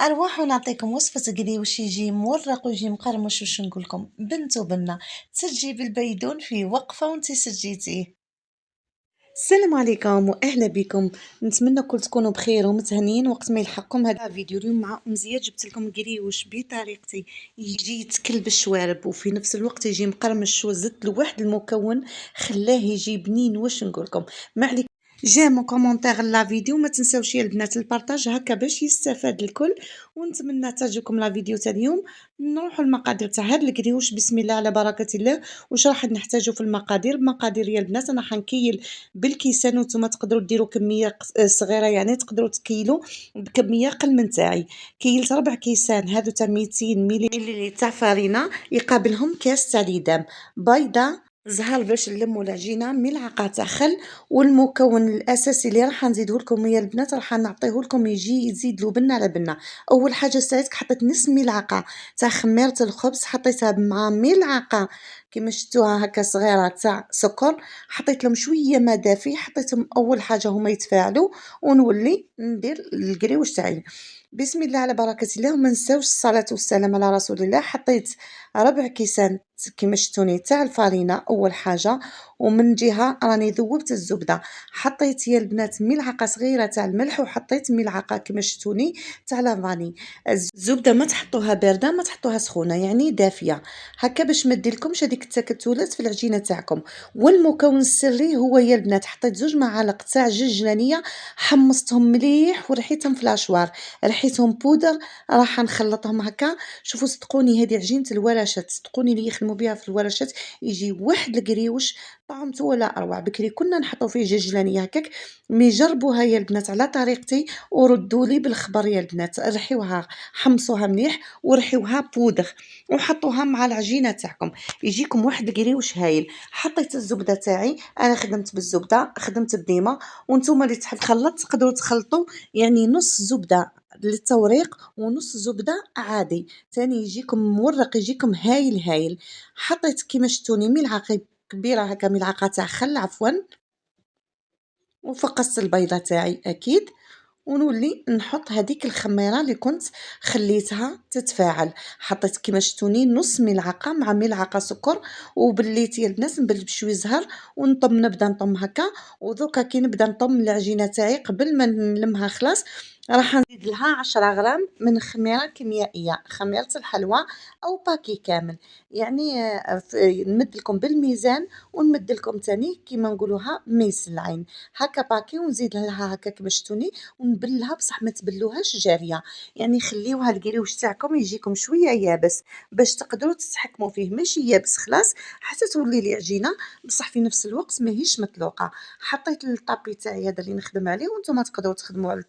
أرواحو نعطيكم وصفة قريوش يجي مورق ويجي مقرمش واش نقولكم بنت وبنة تسجي بالبيدون في وقفة وانتي سجيتيه. السلام عليكم واهلا بكم. نتمنى كل تكونوا بخير ومتهنيين وقت ما يلحقكم هذا الفيديو. اليوم مع زياد جبت لكم قريوش بطريقتي يجي يتكل بالشوارب وفي نفس الوقت يجي مقرمش وزدت له واحد المكون خلاه يجي بنين واش نقولكم. ما عليك جيم كومونتير لا فيديو، ما تنساوش يا البنات البارطاج هكا باش يستفاد الكل. ونتمنى تعجبكم لا فيديو تاع اليوم. نروحوا المقادير تاع هاد القريوش بسم الله على بركه الله. واش راح نحتاجو في المقادير يا البنات؟ انا حنكيل بالكيسان وانتم تقدروا ديروا كميه صغيره، يعني تقدروا تكيلوا بكميه قل من تاعي. كيلت 4 كيسان هادو تاع 200 مليل تاع فرينه يقابلهم كاس تاع ليدام، بيضه، زهر باش نلموا العجينه، ملعقه تاع خل. والمكون الاساسي اللي راح نزيدوه لكم يا البنات راح نعطيه لكم يجي يزيد له بنه على بنه. اول حاجه سايتك حطيت نص ملعقه تاع خميره الخبز، حطيتها مع ملعقه كيما شفتوها هكا صغيره تاع سكر، حطيت لهم شويه ما دافي، حطيتهم اول حاجه هما يتفاعلوا ونولي ندير القريوش تاعي. بسم الله على بركه الله. وما نساوش الصلاه والسلام على رسول الله. حطيت 4 كيسان كيما شفتوني تاع الفرينه اول حاجه، ومن جهه راني ذوبت الزبده. حطيت يا البنات ملعقه صغيره تاع الملح، وحطيت ملعقه كيما شفتوني تاع لافاني. الزبده ما تحطوها بارده، ما تحطوها سخونه، يعني دافيه هكا باش ما ديرلكمش هذيك التكتلات في العجينه تاعكم. والمكون السري هو يا البنات حطيت 2 معالق تاع جوجلانيه، حمصتهم مليح ورحيتهم في لاشوار، رحيتهم بودر. راح نخلطهم هكا. شوفوا صدقوني هذه عجينه الورشات، صدقوني اللي يخدموا بها في الورشات يجي واحد القريوش طعمته ولا اروع. بكري كنا نحطوا فيه جوجلانيه هكاك، مي جربوها يا البنات على طريقتي وردوا لي بالخبر يا البنات. رحيوها، حمصوها مليح ورحيوها بودر وحطوها مع العجينه تاعكم، يجيكم واحد القريوش هايل. حطيت الزبده تاعي، انا خدمت بالزبده، خدمت بديمه. وانتم اللي تحب تخلط تقدروا تخلطوا، يعني نص زبده للتوريق ونص زبده عادي ثاني يجيكم مورق، يجيكم هايل هايل. حطيت كيما شفتوني ملعقه كبيره هكا، ملعقه تاع خل عفوا، وفقست البيضه تاعي اكيد. ونولي نحط هذيك الخميره اللي كنت خليتها تتفاعل. حطيت كيما شفتوني نص ملعقه مع ملعقه سكر، وبليت يا البنات نبل بشوي زهر ونطم، نبدا نطم هكا. ودوكا كي نبدا نطم العجينه تاعي قبل ما نلمها خلاص، راح نزيد لها 10 غرام من خميره كيميائيه، خميره الحلوى او باكي كامل. يعني نمد لكم بالميزان ونمد لكم تاني كيما نقولوها ميس العين، هكا باكي. ونزيد لها هكا كيما شفتوني ونبلها، بصح ما تبلوهاش جاريه، يعني خليوها القريوش تاعكم يجيكم شويه يابس باش تقدروا تتحكموا فيه، ماشي يابس خلاص حتى تولي لي عجينه بصح في نفس الوقت ماهيش مطلوقه. حطيت الطابي تاعي هذا اللي نخدم عليه، وانتم تقدروا تخدموا على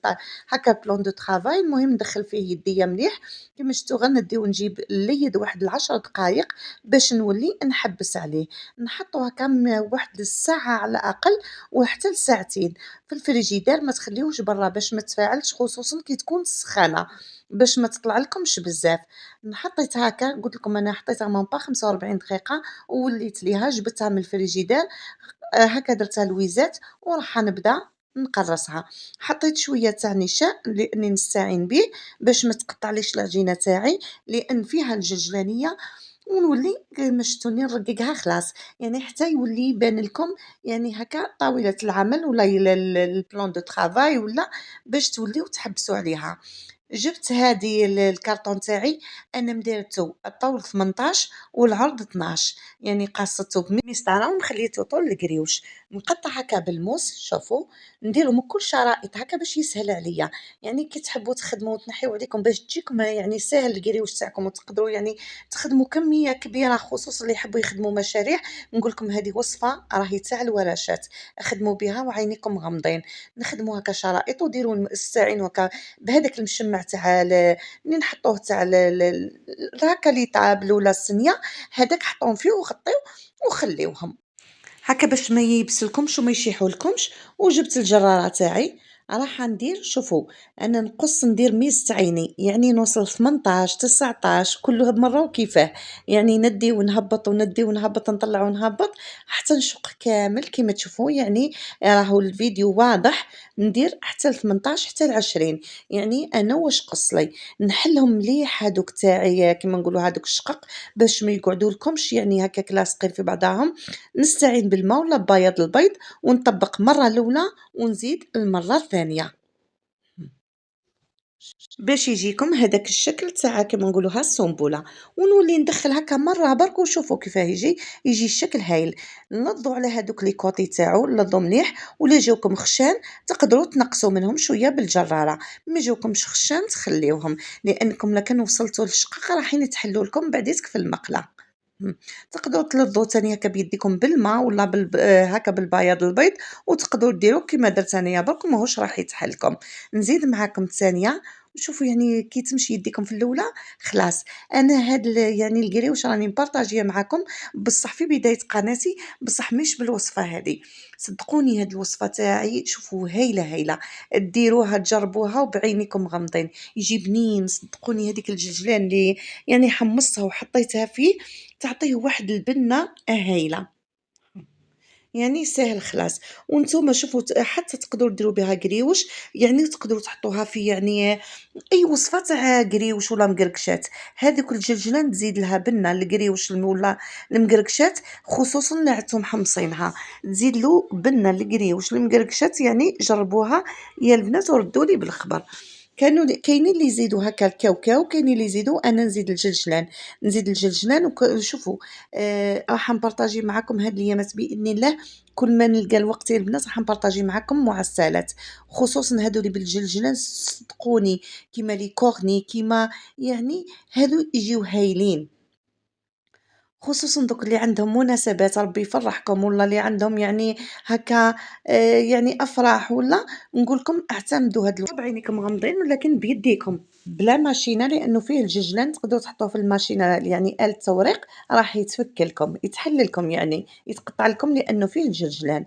هكا بلون دو طرافاي. المهم ندخل فيه يديا مليح كيما شفتوا، غنديو نجيب الليد واحد 10 دقائق باش نولي نحبس عليه. نحطو هكا واحد الساعه على الاقل وحتى لساعتين في الفريجيدير، ما تخليوش برا باش ما تفاعلش، خصوصا كي تكون سخانه باش ما تطلع لكمش بزاف. حطيت هكا، قلت لكم انا حطيتها من با 45 دقيقه ووليت ليها جبتها من الفريجيدير. هكا درتها لويزات وراح نبدا نقرصها. حطيت شويه تاع نشاء لاني نستعين به باش ما تقطعليش العجينه تاعي، لان فيها الججلانيه. ونولي كيما شفتوني نرققها خلاص، يعني حتى يولي يبان لكم يعني هكا طاولة العمل ولا البلان دو طرافاي، ولا باش توليو تحبسوا عليها. جبت هذه الكرتون تاعي، انا مديرته الطول 18 والعرض 12، يعني قصته بمسطره ومخليته طول القريوش. نقطع هكا بالموس، شوفوا نديرهم من كل شرائط هكا باش يسهل عليا. يعني كي تحبوا تخدموا وتنحيو عليكم باش تجيكم يعني ساهل القريوش تاعكم وتقدروا يعني تخدموا كميه كبيره، خصوصا اللي يحبوا يخدموا مشاريع. نقول لكم هذه وصفه راهي تاع الورشات، خدموا بها وعينيكم غمضين. نخدموا هكا شرائط وديروا المستعين هكا بهذاك المشمع تاع اللي نحطوه تاع هكا لي طابل ولا الصينيه، هذاك حطوهم فيه وغطيو وخليوهم هكا باش ما يبسلكمش وما يشيحولكمش. وجبت الجراره تاعي راح ندير شوفوا أنا نقص ندير ميزة عيني، يعني نوصل 18 19 كل مرة وكيفاه، يعني ندي ونهبّط وندي ونهبّط نطلّع ونهبّط حتى نشق كامل كيما تشوفوا يعني راهو الفيديو واضح ندير حتى ل18 حتى ل20 يعني أنا واش قص لي، نحلهم مليح هادوك تاعي كيما نقولوا هادوك الشقق باش ما يقعدولكمش يعني هكاك لاصقين في بعضاهم، نستعين بالما ولا بياض البيض ونطبّق مرة الأولى ونزيد المرة الثانية. باش يجيكم هذاك الشكل تاع كيما نقولوها السنبلة، ونولي ندخل هكا مرة برك وشوفوا كيفاه يجي، يجي الشكل هايل، نوضوا على هادوك لي كوطي تاعو نوضوا مليح ولا يجوكم خشان تقدروا تنقصوا منهم شوية بالجرارة، ما يجوكمش خشان تخليوهم، لأنكم لا كان وصلتوا للشقق رايحين يتحلوا لكم بعديتك في المقلة. تقدروا تلضوا تاني هكا بيديكم بالما ولا هكا بالبياض البيض وتقدروا ديروا كيما درت أنايا برك وماهوش راح يتحل لكم. نزيد معاكم الثانية وشوفوا يعني كي تمشي يديكم في الأولى خلاص. أنا هاد يعني القريوش راني مبارطاجية معاكم بصح في بداية قناتي بصح مش بالوصفة هادي، صدقوني هاد الوصفة تاعي شوفوا هايلة هايلة، ديروها تجربوها وبعينيكم غمضين، يجي بنين صدقوني هاديك الجلجلان اللي يعني حمصتها وحطيتها فيه تعطيه واحد البنة هايلة. يعني ساهل خلاص، وانتم شوفوا حتى تقدروا ديروا بها قريوش، يعني تقدروا تحطوها في يعني أي وصفة تاع قريوش ولا مقرقشات، هاذوك الجلجلان تزيد لها بنة القريوش ولا المقرقشات خصوصًا اللي عدتم محمصينها، تزيد له بنة القريوش المقرقشات يعني جربوها يا البنات وردوا لي بالخبر. كاينين اللي يزيدوا هكا الكاوكاو، وكاينين اللي يزيدوا أنا نزيد الجلجلان، نزيد الجلجلان شوفوا راح نبارطاجي معاكم هاد الأيامات بإذن الله كل ما نلقى الوقت يا البنات راح نبارطاجي معاكم معسّلات، خصوصًا هادو اللي بالجلجلان صدقوني كيما لي كورني كيما يعني هادو يجيو هايلين. خصوصًا دوك اللي عندهم مناسبات ربي يفرحكم ولا اللي عندهم يعني هكا يعني أفراح ولا، نقول لكم اعتمدوا هاد بعينيكم غمضين ولكن بيديكم، بلا ماشينة لأنه فيه الججلان تقدروا تحطوه في الماشينة يعني آلة التوريق راح يتفك لكم، يتحل لكم يعني، يتقطع لكم لأنه فيه الججلان.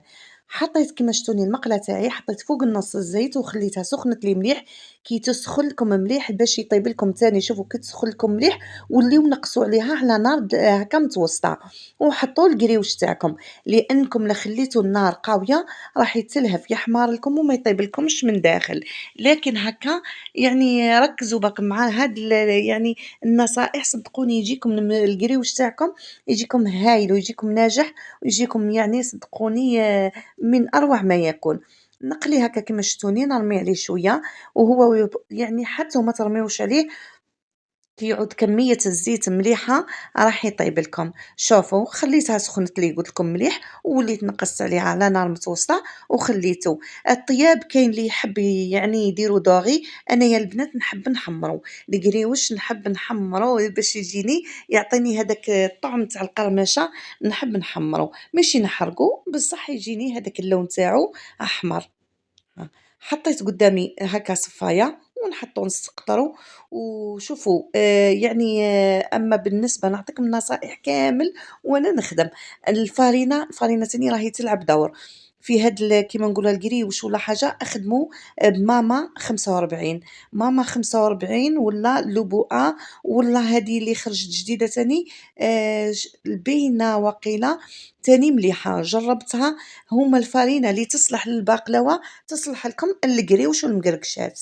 حطيت كيما شتوني المقلة تاعي حطيت فوق النص الزيت وخليتها سخنت لي مليح، كي تسخن لكم مليح باش يطيب لكم تاني شوفوا كي تسخن لكم مليح وليو نقصوا عليها على نار هكا متوسطة وحطوا القريوش تاعكم، لأنكم لا خليتوا النار قاوية راح يتلهف يحمر لكم وما يطيب لكمش من داخل، لكن هكا يعني ركزوا باك مع هاد يعني النصائح صدقوني يجيكم القريوش تاعكم يجيكم هايل ويجيكم ناجح ويجيكم يعني صدقوني من أروع ما يكون. نقليه هكا كيما شفتوني نرمي عليه شوية وهو يعني حتى وما ترميوش عليه كي يعود كمية الزيت مليحة راح يطيب لكم، شوفوا خليتها سخنت لي قلت لكم مليح ووليت نقصت عليها على نار متوسطة وخليته، الطياب كاين اللي يحب يعني يديرو دوغي، أنايا البنات نحب نحمرو، القريوش نحب نحمرو باش يجيني يعطيني هذاك الطعم تاع القرمشة، نحب نحمرو ماشي نحرقو بصح يجيني هذاك اللون تاعو أحمر. حطيت قدامي هكا صفاية ونحطو نسقطرو وشوفوا يعني أما بالنسبة نعطيكم النصائح كامل وأنا نخدم، الفرينة تاني راهي تلعب دور في هاد كيما نقولوها القريوش ولا حاجة أخدموا بماما 45 ماما 45 ولا لبؤة ولا هادي اللي خرجت جديدة تاني باينة وقيلة تاني مليحة جربتها هما الفرينة اللي تصلح للبقلاوة تصلح لكم القريوش والمقرقشات.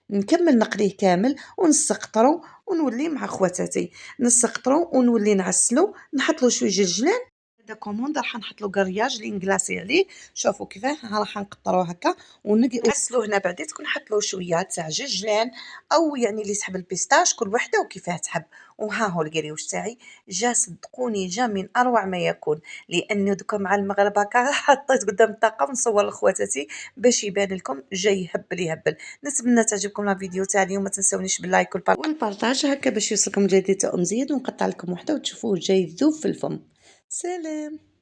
نكمل نقليه كامل ونسقطرو ونولي مع خواتاتي نسقطرو ونولي نعسلو نحطلو شوية جلجلان هذا كوموند راح نحط له كرياج لينغلاسي عليه شوفوا كيفاه ها راح نقطروه هكا ونعسلو هنا بعدين تكون نحط له شويه تاع جلجلان او يعني اللي تحب البيستاش كل وحده وكيفاه تحب وها هو القريوش تاعي جا صدقوني جا من اروع ما يكون لانه دوكا مع المغرب هكا حطيت قدام الطاقه ونصور لخواتاتي باش يبان لكم جاي يهبل يهبل. نتمنى تعجبكم الفيديو تاع اليوم ما تنسونيش باللايك والبارطاج هكا باش يوصلكم جديد ونزيد ونقطع لكم وحده وتشوفوه جاي يذوب في الفم. سلام.